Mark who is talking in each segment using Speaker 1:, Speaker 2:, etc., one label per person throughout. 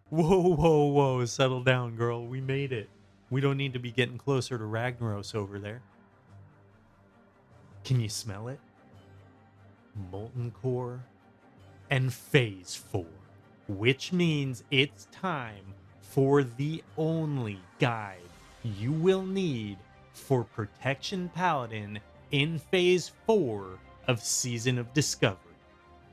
Speaker 1: Whoa, whoa, whoa, settle down, girl. We made it. We don't need to be getting closer to Ragnaros over there. Can you smell it? Molten core and phase 4, which means it's time for the only guide you will need for Protection Paladin in phase 4 of Season of Discovery.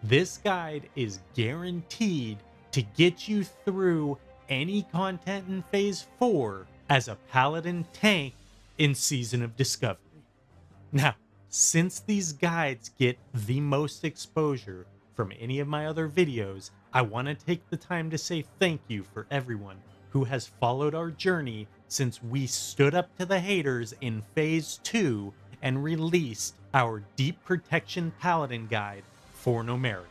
Speaker 1: This guide is guaranteed to get you through any content in phase 4 as a Paladin tank in Season of Discovery. Now, since these guides get the most exposure from any of my other videos, I want to take the time to say thank you for everyone who has followed our journey since we stood up to the haters in Phase 2 and released our Deep Protection Paladin Guide for Nomerica.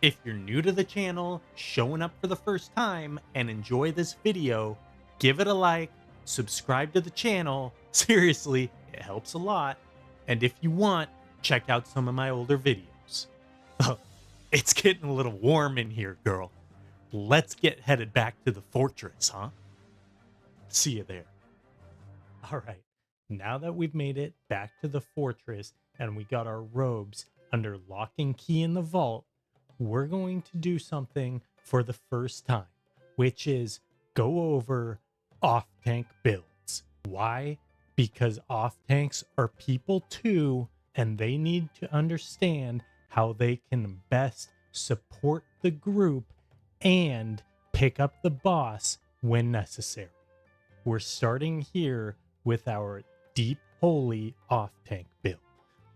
Speaker 1: If you're new to the channel, showing up for the first time, and enjoy this video, give it a like, subscribe to the channel. Seriously, it helps a lot. And if you want, check out some of my older videos. It's getting a little warm in here, girl. Let's get headed back to the fortress, huh? See you there. All right, now that we've made it back to the fortress and we got our robes under lock and key in the vault, we're going to do something for the first time, which is go over off-tank builds. Why? Because off-tanks are people too, and they need to understand how they can best support the group and pick up the boss when necessary. We're starting here with our Deep Holy off-tank build.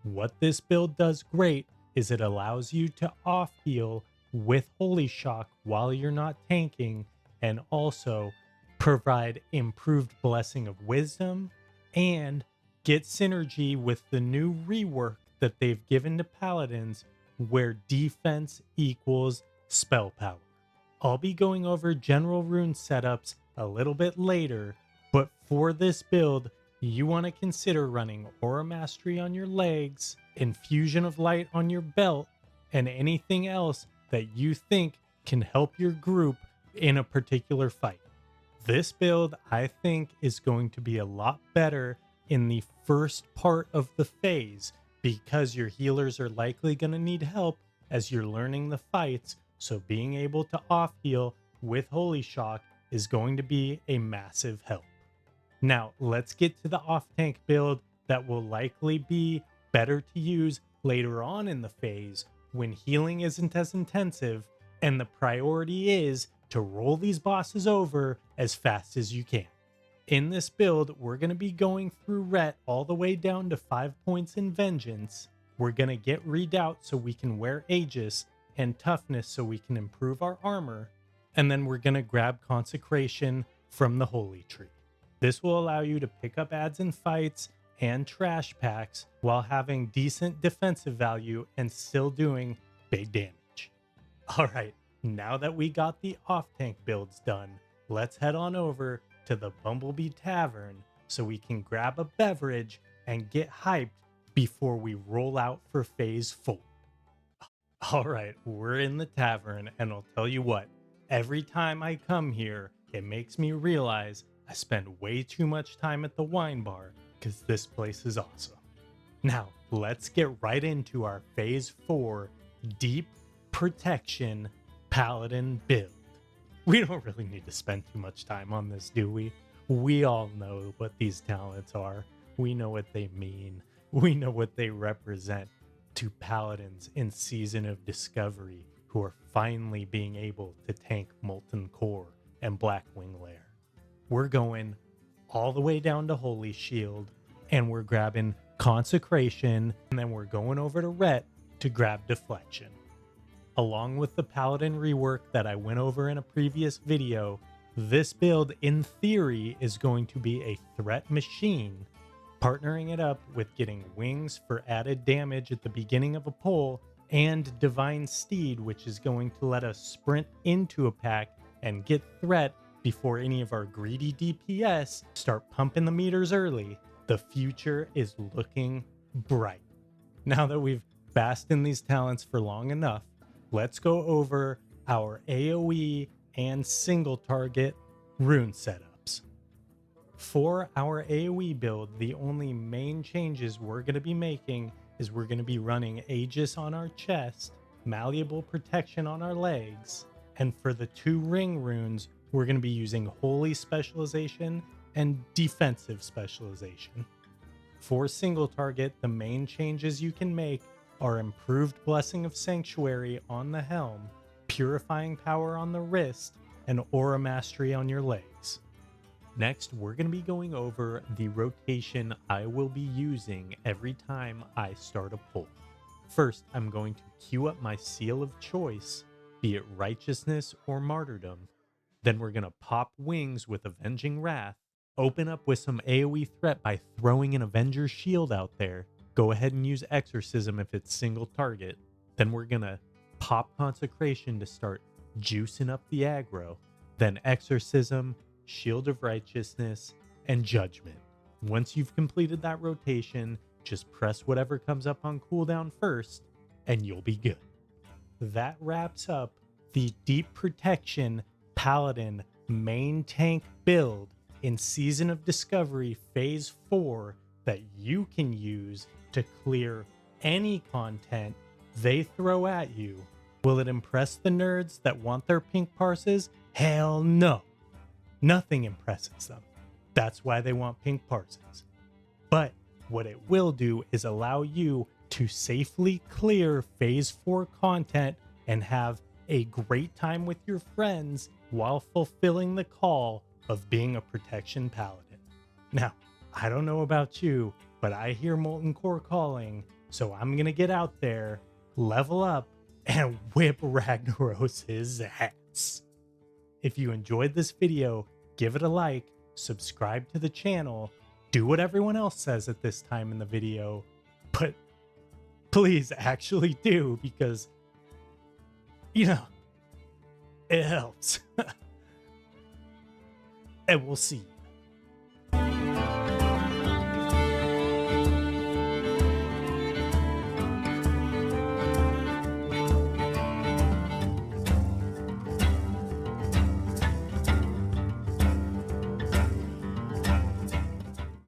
Speaker 1: What this build does great is it allows you to off-heal with Holy Shock while you're not tanking, and also provide improved Blessing of Wisdom and get synergy with the new rework that they've given to Paladins where defense equals spell power. I'll be going over general rune setups a little bit later, but for this build, you want to consider running Aura Mastery on your legs, Infusion of Light on your belt, and anything else that you think can help your group in a particular fight. This build, I think, is going to be a lot better in the first part of the phase because your healers are likely going to need help as you're learning the fights, so being able to off-heal with Holy Shock is going to be a massive help. Now, let's get to the off-tank build that will likely be better to use later on in the phase when healing isn't as intensive and the priority is to roll these bosses over as fast as you can. In this build, we're going to be going through Ret all the way down to 5 points in Vengeance. We're going to get Redoubt so we can wear Aegis, and Toughness so we can improve our armor, and then we're going to grab Consecration from the Holy Tree. This will allow you to pick up adds in fights and trash packs while having decent defensive value and still doing big damage. Alright, now that we got the off-tank builds done, let's head on over to the Bumblebee Tavern so we can grab a beverage and get hyped before we roll out for Phase 4. Alright, we're in the tavern, and I'll tell you what, every time I come here, it makes me realize I spend way too much time at the wine bar because this place is awesome. Now, let's get right into our Phase 4 Deep Protection Paladin build. We don't really need to spend too much time on this, do we? We all know what these talents are. We know what they mean. We know what they represent to Paladins in Season of Discovery who are finally being able to tank Molten Core and Blackwing Lair. We're going all the way down to Holy Shield, and we're grabbing Consecration, and then we're going over to Ret to grab Deflection. Along with the Paladin rework that I went over in a previous video, this build in theory is going to be a threat machine, partnering it up with getting Wings for added damage at the beginning of a pull, and Divine Steed, which is going to let us sprint into a pack and get threat before any of our greedy DPS start pumping the meters early. The future is looking bright. Now that we've basked in these talents for long enough, let's go over our AoE and single target rune setups. For our AoE build, the only main changes we're going to be making is we're going to be running Aegis on our chest, Malleable Protection on our legs, and for the 2 ring runes, we're going to be using Holy Specialization and Defensive Specialization. For single target, the main changes you can make are improved Blessing of Sanctuary on the helm, Purifying Power on the wrist, and Aura Mastery on your legs. Next, we're going to be going over the rotation I will be using every time I start a pull. First, I'm going to queue up my seal of choice, be it Righteousness or Martyrdom. Then we're going to pop wings with Avenging Wrath, open up with some AoE threat by throwing an Avenger's Shield out there. Go ahead and use Exorcism if it's single target. Then we're going to pop Consecration to start juicing up the aggro. Then Exorcism, Shield of Righteousness, and Judgment. Once you've completed that rotation, just press whatever comes up on cooldown first, and you'll be good. That wraps up the Deep Protection Paladin main tank build in Season of Discovery Phase 4 that you can use to clear any content they throw at you. Will it impress the nerds that want their pink parses? Hell no. Nothing impresses them. That's why they want pink parses. But what it will do is allow you to safely clear Phase 4 content and have a great time with your friends while fulfilling the call of being a Protection Paladin. Now, I don't know about you, but I hear Molten Core calling, so I'm gonna get out there, level up, and whip Ragnaros' ass. If you enjoyed this video, give it a like, subscribe to the channel, do what everyone else says at this time in the video, but please actually do, because, you know, it helps. And we'll see you.